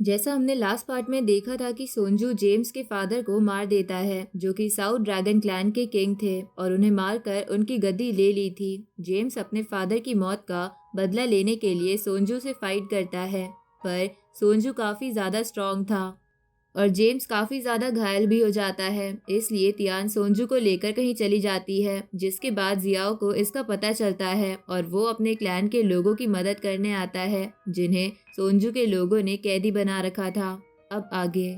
जैसा हमने last part में देखा था कि सोंजू जेम्स के फादर को मार देता है, जो कि साउथ ड्रैगन क्लैन के किंग थे, और उन्हें मारकर उनकी गद्दी ले ली थी। जेम्स अपने फादर की मौत का बदला लेने के लिए सोंजू से फाइट करता है, पर सोंजू काफी ज्यादा स्ट्रांग था और जेम्स काफी ज्यादा घायल भी हो जाता है। इसलिए तियान सोंजू को लेकर कहीं चली जाती है, जिसके बाद जियाओ को इसका पता चलता है और वो अपने क्लैन के लोगों की मदद करने आता है, जिन्हें सोंजू के लोगों ने कैदी बना रखा था। अब आगे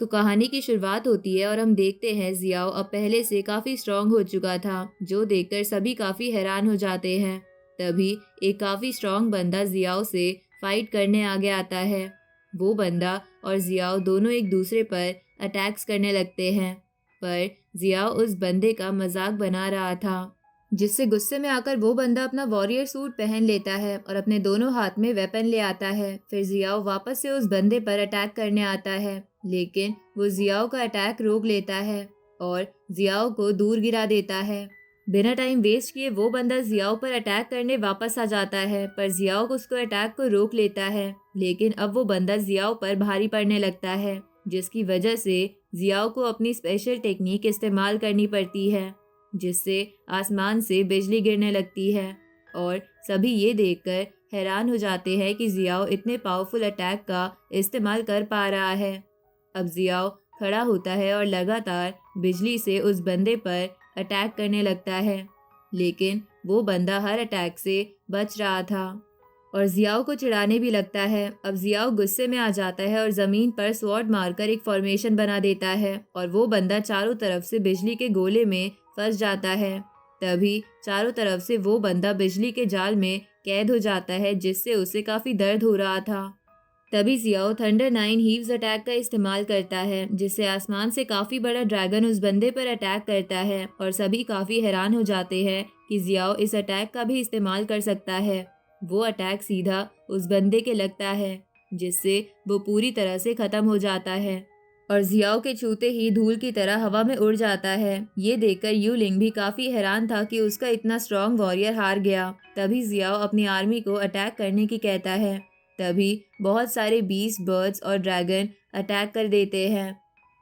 तो कहानी की शुरुआत होती है और हम देखते हैं जियाओ अब पहले से काफी स्ट्रांग हो चुका था, जो देखकर सभी काफी हैरान हो जाते हैं। तभी एक काफी स्ट्रांग बंदा जियाओ से फाइट करने आगे आता है। वो बंदा और जियाओ दोनों एक दूसरे पर अटैक्स करने लगते हैं, पर जियाओ उस बंदे का मजाक बना रहा था, जिससे गुस्से में आकर वो बंदा अपना वॉरियर सूट पहन लेता है और अपने दोनों हाथ में वेपन ले आता है। फिर जियाओ वापस से उस बंदे पर अटैक करने आता है, लेकिन वो जियाओ का अटैक रोक लेता है और जियाओ को दूर गिरा देता है। बिना टाइम वेस्ट किए वो बंदा जियाओ पर अटैक करने वापस आ जाता है, पर जियाओ उसको अटैक को रोक लेता है। लेकिन अब वो बंदा जियाओ पर भारी पड़ने लगता है, जिसकी वजह से जियाओ को अपनी स्पेशल टेक्निक इस्तेमाल करनी पड़ती है, जिससे आसमान से बिजली गिरने लगती है। और सभी ये देखकर हैरान हो जाते हैं कि जियाओ इतने पावरफुल अटैक का इस्तेमाल कर पा रहा है। अब जियाओ खड़ा होता है और लगातार बिजली से उस बंदे पर अटैक करने लगता है, लेकिन वो बंदा हर अटैक से बच रहा था और जियाओ को चिढ़ाने भी लगता है। अब जियाओ गुस्से में आ जाता है और जमीन पर स्वॉर्ड मारकर एक फॉर्मेशन बना देता है और वो बंदा चारों तरफ से बिजली के गोले में फंस जाता है। तभी चारों तरफ से वो बंदा बिजली के जाल में कैद हो जाता है, जिससे उसे काफी दर्द हो रहा था। तभी जियाओ थंडर 9 हीव्स अटैक का इस्तेमाल करता है, जिससे आसमान से काफी बड़ा ड्रैगन उस बंदे पर अटैक करता है और सभी काफी हैरान हो जाते हैं कि जियाओ इस अटैक का भी इस्तेमाल कर सकता है। वो अटैक सीधा उस बंदे के लगता है, जिससे वो पूरी तरह से खत्म हो जाता है और जियाओ के छूते ही धूल की तरह हवा में उड़ जाता है। ये देखकर यूलिंग भी काफी हैरान था कि उसका इतना स्ट्रांग वॉरियर हार गया। तभी जियाओ अपनी आर्मी को अटैक करने की कहता है। तभी बहुत सारे बीस्ट, बर्ड्स और ड्रैगन अटैक कर देते हैं।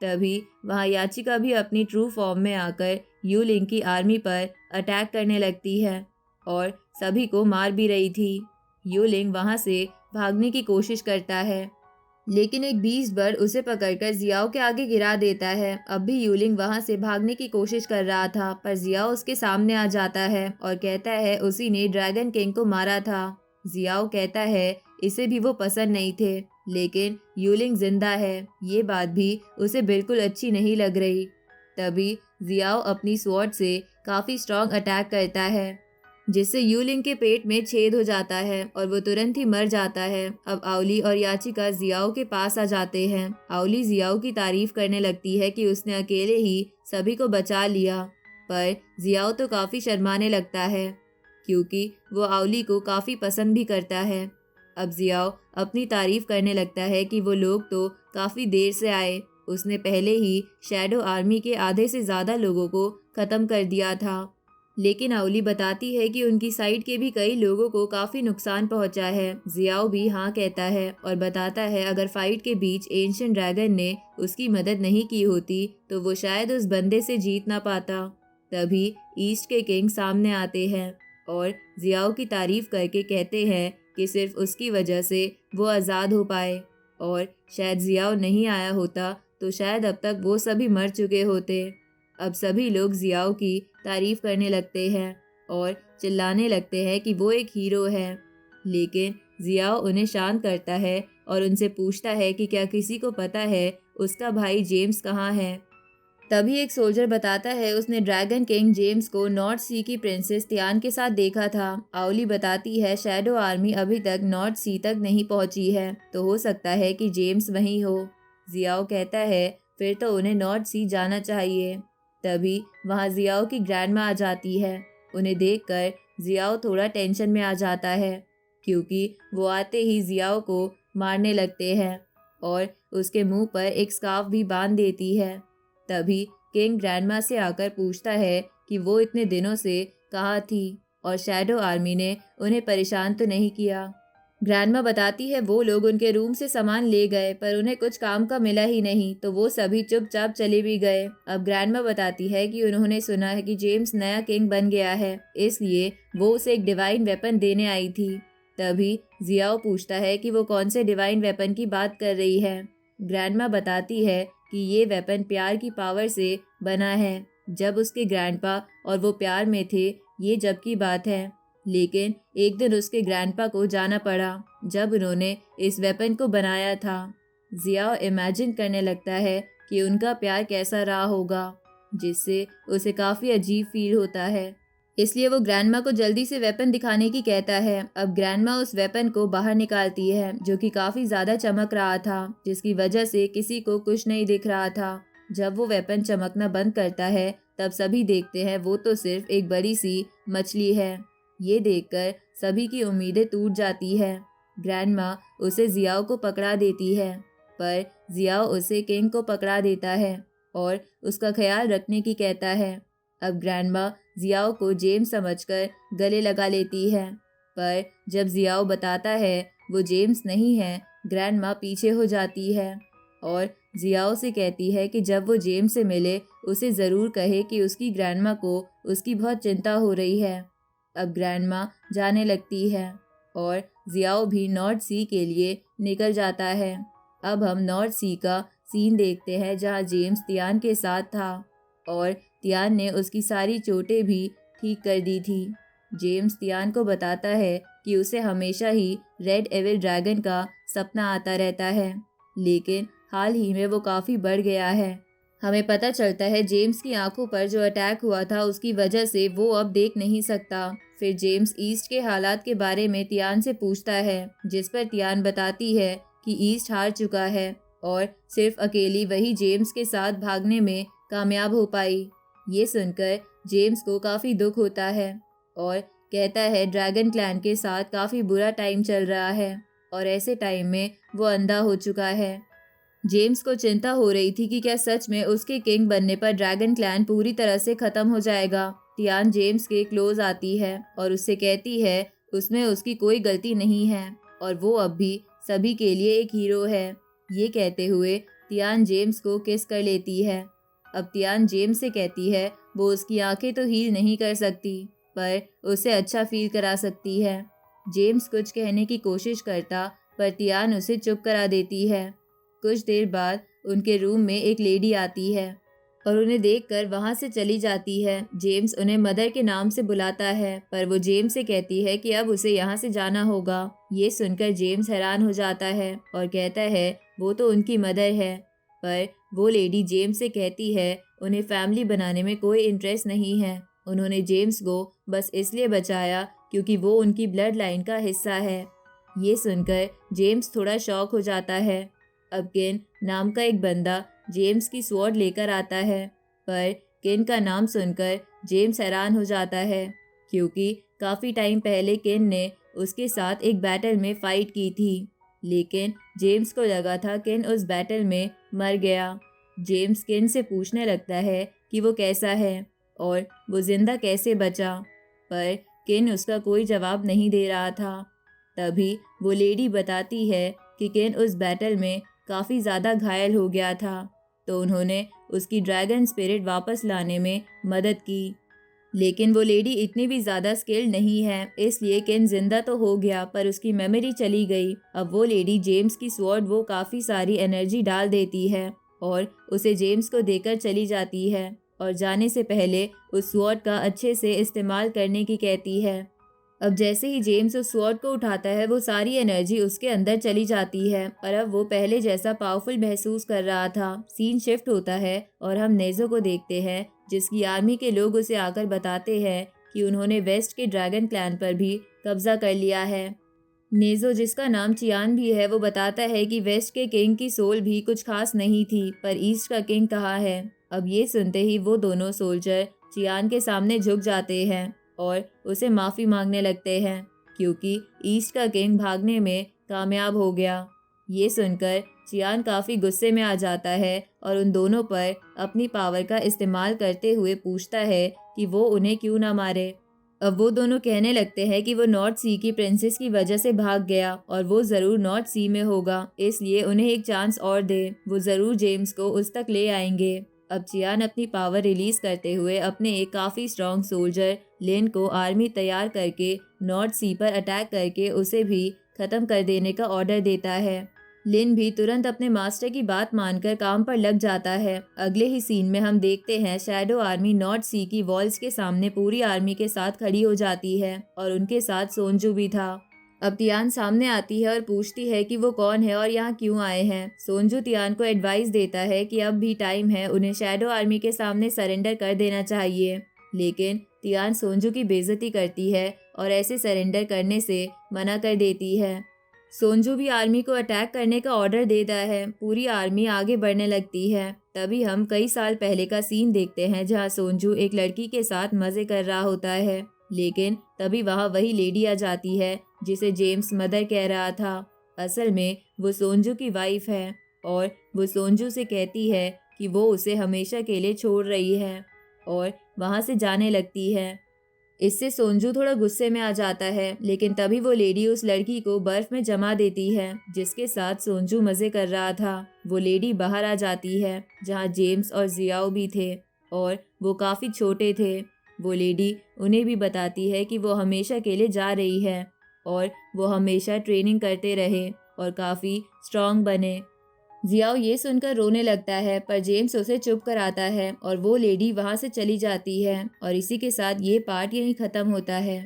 तभी वहाँ याचिका भी अपनी ट्रू फॉर्म में आकर यूलिंग की आर्मी पर अटैक करने लगती है और सभी को मार भी रही थी। यूलिंग वहाँ से भागने की कोशिश करता है, लेकिन एक बीस्ट बर्ड उसे पकड़कर जियाओ के आगे गिरा देता है। अब भी यूलिंग वहां से भागने की कोशिश कर रहा था, पर जियाओ उसके सामने आ जाता है और कहता है उसी ने ड्रैगन किंग को मारा था। जियाओ कहता है इसे भी वो पसंद नहीं थे, लेकिन यूलिंग जिंदा है, ये बात भी उसे बिल्कुल अच्छी नहीं लग रही। तभी जियाओ अपनी स्वॉर्ड से काफी स्ट्रॉन्ग अटैक करता है, जिससे यूलिंग के पेट में छेद हो जाता है और वो तुरंत ही मर जाता है। अब आउली और याचिका जियाओ के पास आ जाते हैं। आउली जियाओ की तारीफ करने लगती है कि उसने अकेले ही सभी को बचा लिया, पर जियाओ तो काफी शर्माने लगता है, क्योंकि वो आउली को काफी पसंद भी करता है। अब जियाओ अपनी तारीफ करने लगता है कि वो लोग तो काफी देर से आए, उसने पहले ही शैडो आर्मी के आधे से ज्यादा लोगों को खत्म कर दिया था। लेकिन आउली बताती है कि उनकी साइड के भी कई लोगों को काफी नुकसान पहुंचा है। जियाओ भी हाँ कहता है और बताता है अगर फाइट के बीच एंशिएंट ड्रैगन ने उसकी मदद नहीं की होती तो वो शायद उस बंदे से जीत ना पाता। तभी ईस्ट के किंग सामने आते हैं और जियाओ की तारीफ करके कहते हैं कि सिर्फ उसकी वजह से वो आज़ाद हो पाए, और शायद जियाओ नहीं आया होता तो शायद अब तक वो सभी मर चुके होते। अब सभी लोग जियाओ की तारीफ करने लगते हैं और चिल्लाने लगते हैं कि वो एक हीरो है, लेकिन जियाओ उन्हें शांत करता है और उनसे पूछता है कि क्या किसी को पता है उसका भाई जेम्स कहाँ है। तभी एक सोल्जर बताता है उसने ड्रैगन किंग जेम्स को नॉर्थ सी की प्रिंसेस तियान के साथ देखा था। आउली बताती है शैडो आर्मी अभी तक नॉर्थ सी तक नहीं पहुंची है, तो हो सकता है कि जेम्स वहीं हो। जियाओ कहता है फिर तो उन्हें नॉर्थ सी जाना चाहिए। तभी वहां जियाओ की ग्रैंडमा आ जाती है। उन्हें देखकर जियाओ थोड़ा टेंशन में आ जाता है, क्योंकि वो आते ही जियाओ को मारने लगते हैं और उसके मुंह पर एक स्कार्फ भी बांध देती है। तभी किंग ग्रैंडमा से आकर पूछता है कि वो इतने दिनों से कहाँ थी और शैडो आर्मी ने उन्हें परेशान तो नहीं किया। ग्रैंडमा बताती है वो लोग उनके रूम से सामान ले गए पर उन्हें कुछ काम का मिला ही नहीं, तो वो सभी चुपचाप चले भी गए। अब ग्रैंडमा बताती है कि उन्होंने सुना है कि जेम्स नया किंग बन गया है, इसलिए वो उसे एक डिवाइन वेपन देने आई थी। तभी जियाओ पूछता है कि वो कौन से डिवाइन वेपन की बात कर रही है। ग्रैंडमा बताती है कि ये वेपन प्यार की पावर से बना है। जब उसके ग्रैंडपा और वो प्यार में थे, ये जब की बात है। लेकिन एक दिन उसके ग्रैंडपा को जाना पड़ा जब उन्होंने इस वेपन को बनाया था। जियाओ इमेजिन करने लगता है कि उनका प्यार कैसा रहा होगा, जिससे उसे काफ़ी अजीब फील होता है। इसलिए वो ग्रैंडमा को जल्दी से वेपन दिखाने की कहता है। अब ग्रैंडमा उस वेपन को बाहर निकालती है, जो कि काफ़ी ज़्यादा चमक रहा था, जिसकी वजह से किसी को कुछ नहीं दिख रहा था। जब वो वेपन चमकना बंद करता है तब सभी देखते हैं वो तो सिर्फ एक बड़ी सी मछली है। ये देखकर सभी की उम्मीदें टूट जाती है। ग्रैंडमा उसे जियाओ को पकड़ा देती है, पर जियाओ उसे किंग को पकड़ा देता है और उसका ख्याल रखने की कहता है। अब ग्रैंडमा जियाओ को जेम्स समझकर गले लगा लेती है, पर जब जियाओ बताता है वो जेम्स नहीं है, ग्रैंडमा पीछे हो जाती है और जियाओ से कहती है कि जब वो जेम्स से मिले उसे ज़रूर कहे कि उसकी ग्रैंडमा को उसकी बहुत चिंता हो रही है। अब ग्रैंडमा जाने लगती है और जियाओ भी नॉर्थ सी के लिए निकल जाता है। अब हम नॉर्थ सी का सीन देखते हैं जहां जेम्स तियान के साथ था और तियान ने उसकी सारी चोटें भी ठीक कर दी थी। जेम्स तियान को बताता है कि उसे हमेशा ही रेड एविल ड्रैगन का सपना आता रहता है, लेकिन हाल ही में वो काफ़ी बढ़ गया है। हमें पता चलता है जेम्स की आंखों पर जो अटैक हुआ था उसकी वजह से वो अब देख नहीं सकता। फिर जेम्स ईस्ट के हालात के बारे में तियान से पूछता है, जिस पर तियान बताती है कि ईस्ट हार चुका है और सिर्फ अकेली वही जेम्स के साथ भागने में कामयाब हो पाई। ये सुनकर जेम्स को काफ़ी दुख होता है और कहता है ड्रैगन क्लैन के साथ काफ़ी बुरा टाइम चल रहा है और ऐसे टाइम में वो अंधा हो चुका है। जेम्स को चिंता हो रही थी कि क्या सच में उसके किंग बनने पर ड्रैगन क्लैन पूरी तरह से ख़त्म हो जाएगा। तियान जेम्स के क्लोज आती है और उससे कहती है उसमें उसकी कोई गलती नहीं है और वो अब भी सभी के लिए एक हीरो है। ये कहते हुए तियान जेम्स को किस कर लेती है। अब तियान जेम्स से कहती है वो उसकी आंखें तो हील नहीं कर सकती, पर उसे अच्छा फील करा सकती है। जेम्स कुछ कहने की कोशिश करता, पर तियान उसे चुप करा देती है। कुछ देर बाद उनके रूम में एक लेडी आती है और उन्हें देखकर वहां से चली जाती है। जेम्स उन्हें मदर के नाम से बुलाता है, पर वो जेम्स से कहती है कि अब उसे यहाँ से जाना होगा। ये सुनकर जेम्स हैरान हो जाता है और कहता है वो तो उनकी मदर है, पर वो लेडी जेम्स से कहती है उन्हें फैमिली बनाने में कोई इंटरेस्ट नहीं है। उन्होंने जेम्स को बस इसलिए बचाया क्योंकि वो उनकी ब्लड लाइन का हिस्सा है। ये सुनकर जेम्स थोड़ा शॉक हो जाता है। अब केन नाम का एक बंदा जेम्स की स्वॉर्ड लेकर आता है, पर केन का नाम सुनकर जेम्स हैरान हो जाता है क्योंकि काफ़ी टाइम पहले केन ने उसके साथ एक बैटल में फ़ाइट की थी, लेकिन जेम्स को लगा था केन उस बैटल में मर गया। जेम्स केन से पूछने लगता है कि वो कैसा है और वो जिंदा कैसे बचा, पर केन उसका कोई जवाब नहीं दे रहा था। तभी वो लेडी बताती है कि केन उस बैटल में काफ़ी ज़्यादा घायल हो गया था, तो उन्होंने उसकी ड्रैगन स्पिरिट वापस लाने में मदद की। लेकिन वो लेडी इतनी भी ज़्यादा स्किल्ड नहीं है, इसलिए केन जिंदा तो हो गया पर उसकी मेमोरी चली गई। अब वो लेडी जेम्स की स्वॉर्ड वो काफ़ी सारी एनर्जी डाल देती है और उसे जेम्स को देकर चली जाती है और जाने से पहले उस स्वॉर्ड का अच्छे से इस्तेमाल करने की कहती है। अब जैसे ही जेम्स उस स्वॉर्ड को उठाता है वो सारी एनर्जी उसके अंदर चली जाती है और अब वो पहले जैसा पावरफुल महसूस कर रहा था। सीन शिफ्ट होता है और हम नेज़ो को देखते हैं, जिसकी आर्मी के लोग उसे आकर बताते हैं कि उन्होंने वेस्ट के ड्रैगन क्लैन पर भी कब्जा कर लिया है। नेज़ो, जिसका नाम चियान भी है, वो बताता है कि वेस्ट के किंग की सोल भी कुछ खास नहीं थी, पर ईस्ट का किंग कहाँ है। अब ये सुनते ही वो दोनों सोल्जर चियान के सामने झुक जाते हैं और उसे माफ़ी मांगने लगते हैं क्योंकि ईस्ट का किंग भागने में कामयाब हो गया। ये सुनकर चियान काफ़ी गुस्से में आ जाता है और उन दोनों पर अपनी पावर का इस्तेमाल करते हुए पूछता है कि वो उन्हें क्यों ना मारे। अब वो दोनों कहने लगते हैं कि वो नॉर्थ सी की प्रिंसेस की वजह से भाग गया और वो ज़रूर नॉर्थ सी में होगा, इसलिए उन्हें एक चांस और दे, वो ज़रूर जेम्स को उस तक ले आएंगे। अब चियान अपनी पावर रिलीज करते हुए अपने एक काफ़ी स्ट्रॉन्ग सोल्जर लिन को आर्मी तैयार करके नॉर्थ सी पर अटैक करके उसे भी ख़त्म कर देने का ऑर्डर देता है। लिन भी तुरंत अपने मास्टर की बात मानकर काम पर लग जाता है। अगले ही सीन में हम देखते हैं शैडो आर्मी नॉर्थ सी की वॉल्स के सामने पूरी आर्मी के साथ खड़ी हो जाती है और उनके साथ सोनजू भी था। अब तियान सामने आती है और पूछती है कि वो कौन है और यहाँ क्यों आए हैं। सोनजू तियान को एडवाइस देता है कि अब भी टाइम है, उन्हें शैडो आर्मी के सामने सरेंडर कर देना चाहिए, लेकिन तियान सोनजू की बेइज्जती करती है और ऐसे सरेंडर करने से मना कर देती है। सोनजू भी आर्मी को अटैक करने का ऑर्डर देता है। पूरी आर्मी आगे बढ़ने लगती है। तभी हम कई साल पहले का सीन देखते हैं जहां सोनजू एक लड़की के साथ मजे कर रहा होता है, लेकिन तभी वहां वही लेडी आ जाती है जिसे जेम्स मदर कह रहा था। असल में वो सोनजू की वाइफ है और वो सोनजू से कहती है कि वो उसे हमेशा के लिए छोड़ रही है और वहां से जाने लगती है। इससे सोनजू थोड़ा गुस्से में आ जाता है, लेकिन तभी वो लेडी उस लड़की को बर्फ में जमा देती है जिसके साथ सोनजू मजे कर रहा था। वो लेडी बाहर आ जाती है जहां जेम्स और जियाओ भी थे और वो काफ़ी छोटे थे। वो लेडी उन्हें भी बताती है कि वो हमेशा के लिए जा रही है और वो हमेशा ट्रेनिंग करते रहे और काफ़ी स्ट्रांग बने। जियाओ ये सुनकर रोने लगता है, पर जेम्स उसे चुप कराता है और वो लेडी वहाँ से चली जाती है। और इसी के साथ ये पार्ट यहीं ख़त्म होता है।